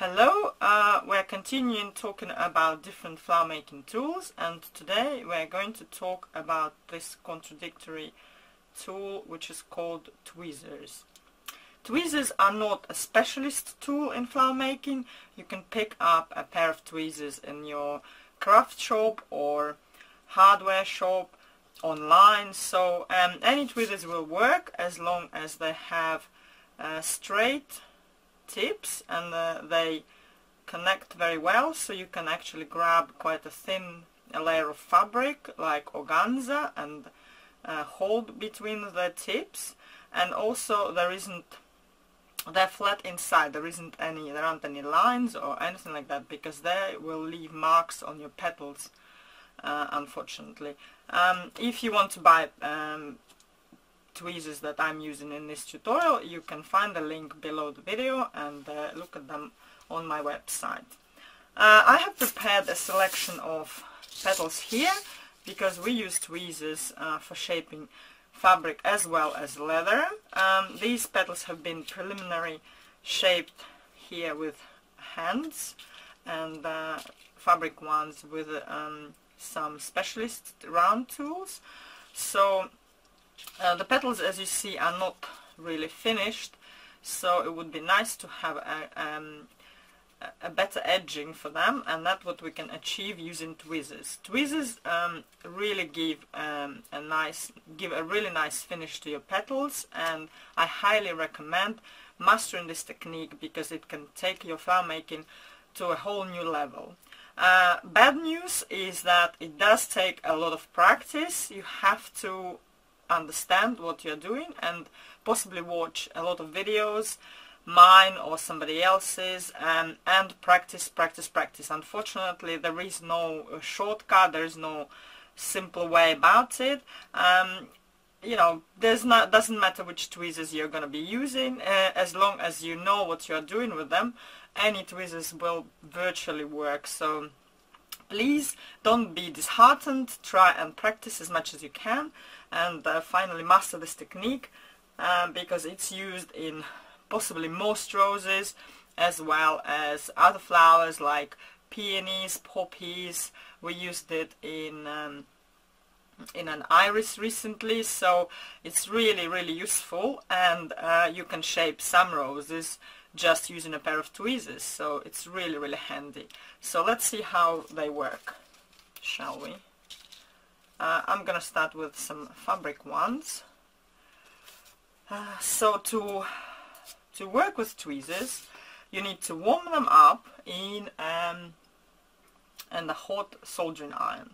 Hello, we're continuing talking about different flower making tools, and today we're going to talk about this contradictory tool which is called tweezers. Tweezers are not a specialist tool in flower making. You can pick up a pair of tweezers in your craft shop or hardware shop online, so any tweezers will work as long as they have straight tips and they connect very well, so you can actually grab quite a thin layer of fabric like organza and hold between the tips, and also they're flat inside. There aren't any lines or anything like that, because they will leave marks on your petals, unfortunately. If you want to buy tweezers that I'm using in this tutorial, you can find the link below the video and look at them on my website. I have prepared a selection of petals here because we use tweezers for shaping fabric as well as leather. These petals have been preliminary shaped here with hands, and fabric ones with some specialist round tools. So the petals, as you see, are not really finished, so it would be nice to have a better edging for them, and that's what we can achieve using tweezers. Tweezers really give a really nice finish to your petals, and I highly recommend mastering this technique because it can take your flower making to a whole new level. Bad news is that it does take a lot of practice. You have to understand what you're doing and possibly watch a lot of videos, mine or somebody else's, and practice. Unfortunately, there is no shortcut, there is no simple way about it. You know, doesn't matter which tweezers you're going to be using, as long as you know what you're doing with them, any tweezers will virtually work. So please don't be disheartened, try and practice as much as you can, and finally master this technique, because it's used in possibly most roses as well as other flowers like peonies, poppies. We used it in an iris recently, so it's really useful, and you can shape some roses just using a pair of tweezers, so it's really handy. So let's see how they work, shall we? I'm gonna start with some fabric ones. So to work with tweezers, you need to warm them up in the hot soldering iron.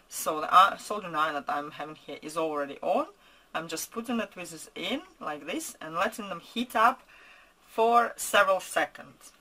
So the soldering iron that I'm having here is already on. I'm just putting the tweezers in like this and letting them heat up for several seconds.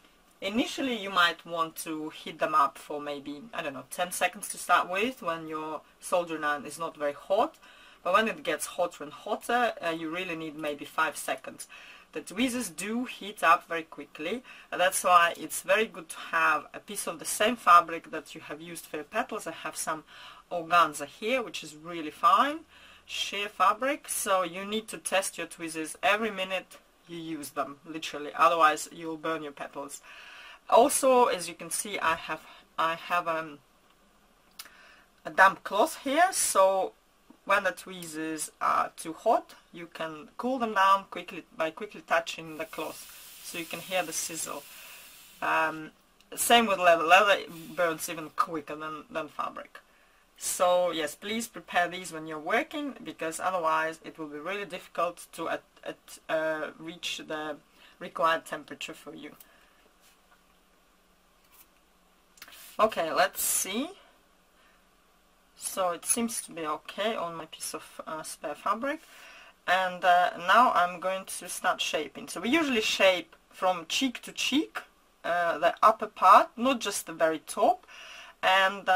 Initially you might want to heat them up for maybe, I don't know, 10 seconds to start with, when your soldering iron is not very hot. But when it gets hotter and hotter, you really need maybe 5 seconds. The tweezers do heat up very quickly, and that's why it's very good to have a piece of the same fabric that you have used for your petals. I have some organza here, which is really fine, sheer fabric, so you need to test your tweezers every minute you use them, literally, otherwise you'll burn your petals. Also, as you can see, I have a damp cloth here, so when the tweezers are too hot, you can cool them down quickly by quickly touching the cloth, so you can hear the sizzle. Same with leather. Leather burns even quicker than fabric. So yes, please prepare these when you're working, because otherwise it will be really difficult to reach the required temperature for you. Okay, let's see. So it seems to be okay on my piece of spare fabric, and now I'm going to start shaping. So we usually shape from cheek to cheek, the upper part, not just the very top, and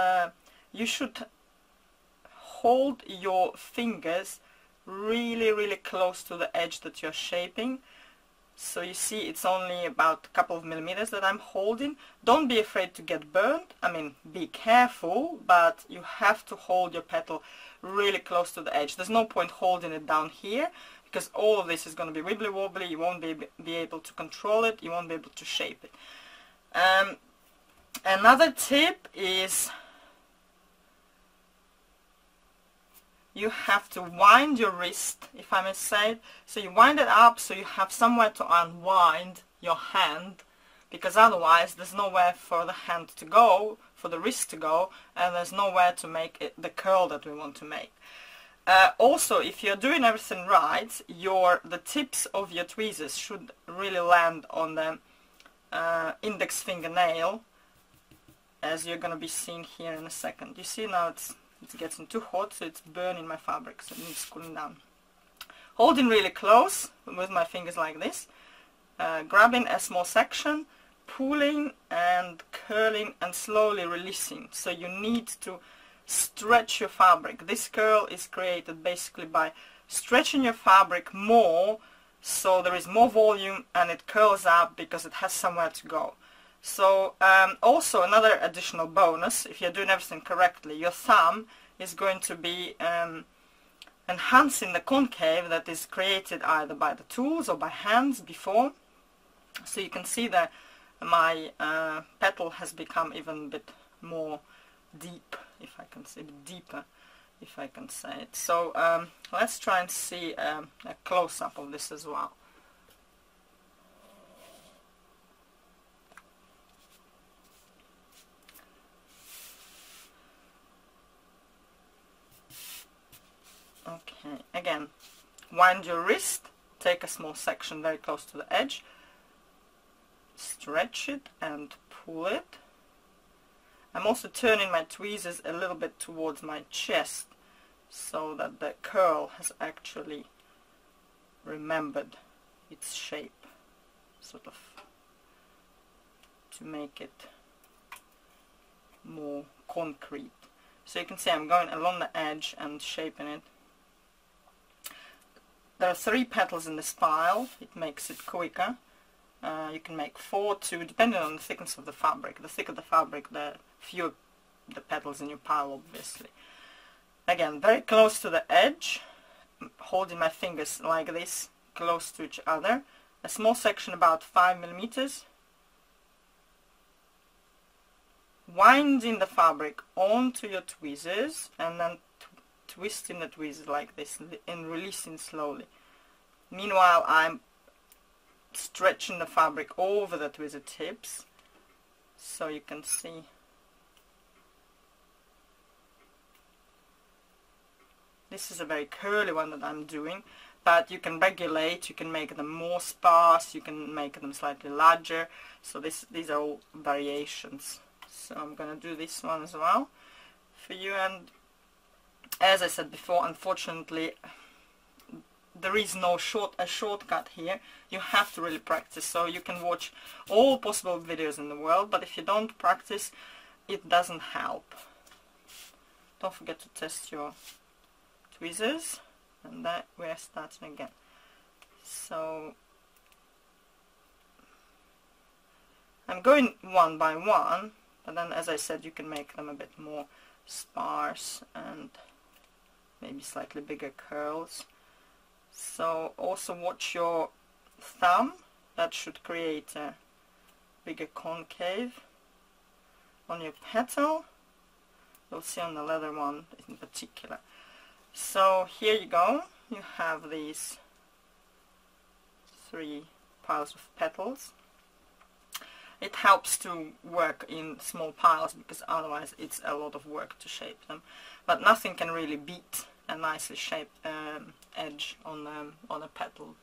you should hold your fingers really close to the edge that you're shaping. So you see, it's only about a couple of millimeters that I'm holding. Don't be afraid to get burnt. I mean, be careful, but you have to hold your petal really close to the edge. There's no point holding it down here, because all of this is going to be wibbly wobbly. You won't be able to control it, you won't be able to shape it. Another tip is you have to wind your wrist, if I may say it. So you wind it up so you have somewhere to unwind your hand, because otherwise there's nowhere for the hand to go, for the wrist to go, and there's nowhere to make it the curl that we want to make. Also, if you're doing everything right, the tips of your tweezers should really land on the index fingernail, as you're going to be seeing here in a second. You see now it's getting too hot, so it's burning my fabric, so it needs cooling down. Holding really close with my fingers like this, grabbing a small section, pulling and curling and slowly releasing. So you need to stretch your fabric. This curl is created basically by stretching your fabric more, so there is more volume and it curls up because it has somewhere to go. So also another additional bonus, if you're doing everything correctly, your thumb is going to be enhancing the concave that is created either by the tools or by hands before. So you can see that my petal has become even a bit more deep, if I can say it, deeper, if I can say it. So let's try and see a close-up of this as well. Okay, again, wind your wrist, take a small section very close to the edge, stretch it and pull it. I'm also turning my tweezers a little bit towards my chest so that the curl has actually remembered its shape, sort of, to make it more concrete. So you can see I'm going along the edge and shaping it. There are 3 petals in this pile, it makes it quicker. You can make 4, 2, depending on the thickness of the fabric. The thicker the fabric, the fewer the petals in your pile, obviously. Again, very close to the edge, holding my fingers like this, close to each other. A small section about 5 millimeters. Winding the fabric onto your tweezers and then twisting the tweezers like this and releasing slowly. Meanwhile, I'm stretching the fabric over the tweezer tips so you can see. This is a very curly one that I'm doing, but you can regulate, you can make them more sparse, you can make them slightly larger. So these are all variations. So I'm going to do this one as well for you. And as I said before, unfortunately there is no shortcut here. You have to really practice. So you can watch all possible videos in the world, but if you don't practice, it doesn't help. Don't forget to test your tweezers, and that we're starting again. So I'm going one by one, but then, as I said, you can make them a bit more sparse and maybe slightly bigger curls. So also watch your thumb, that should create a bigger concave on your petal. You'll see on the leather one in particular. So here you go, you have these 3 piles of petals. It helps to work in small piles because otherwise it's a lot of work to shape them. But nothing can really beat a nicely shaped edge on a petal.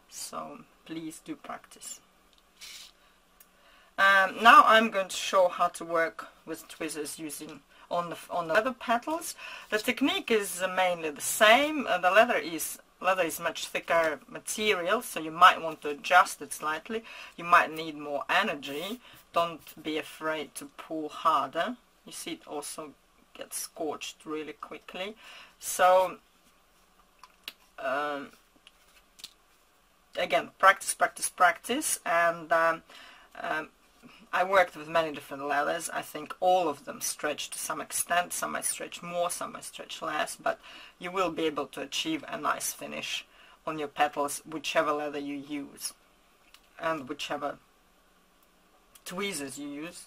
So please do practice. Now I'm going to show how to work with tweezers using on the leather petals. The technique is mainly the same. The leather is much thicker material, so you might want to adjust it slightly. You might need more energy. Don't be afraid to pull harder. You see it also gets scorched really quickly. So again, practice, and I worked with many different leathers. I think all of them stretch to some extent. Some might stretch more, some might stretch less, but you will be able to achieve a nice finish on your petals, whichever leather you use and whichever tweezers you use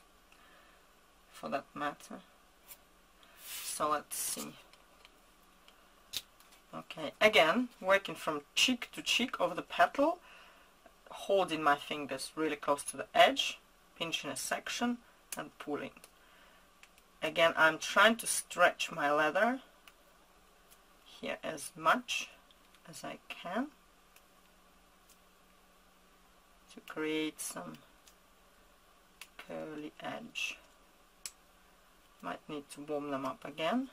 for that matter. So let's see. Okay, again, working from cheek to cheek of the petal, holding my fingers really close to the edge, pinching a section and pulling. Again, I'm trying to stretch my leather here as much as I can to create some curly edge. Might need to warm them up again.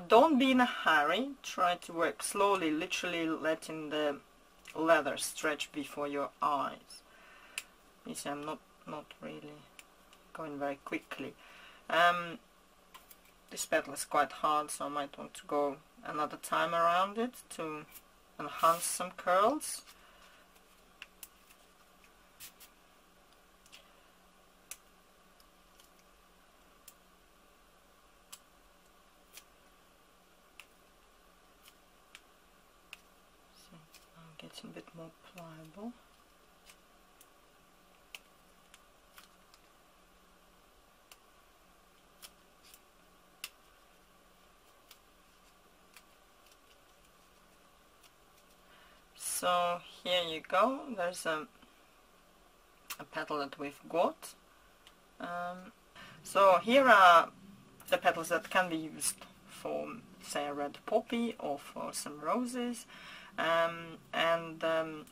Don't be in a hurry, try to work slowly, literally letting the leather stretch before your eyes. You see, I'm not really going very quickly. This petal is quite hard, so I might want to go another time around it to enhance some curls. Getting a bit more pliable. So here you go, there's a petal that we've got. So here are the petals that can be used for, say, a red poppy or for some roses.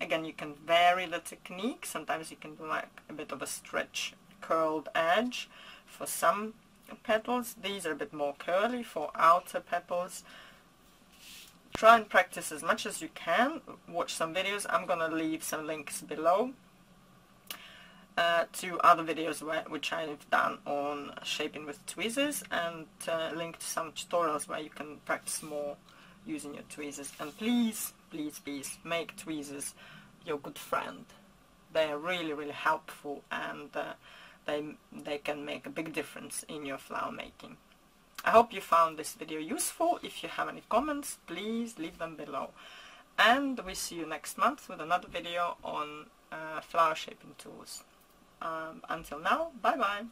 Again, you can vary the technique. Sometimes you can do like a bit of a stretch curled edge for some petals. These are a bit more curly for outer petals. Try and practice as much as you can. Watch some videos. I'm gonna leave some links below to other videos which I've done on shaping with tweezers, and link to some tutorials where you can practice more using your tweezers. And please, please, please make tweezers your good friend. They are really, really helpful, and they can make a big difference in your flower making. I hope you found this video useful. If you have any comments, please leave them below. And we see you next month with another video on flower shaping tools. Until now, bye bye.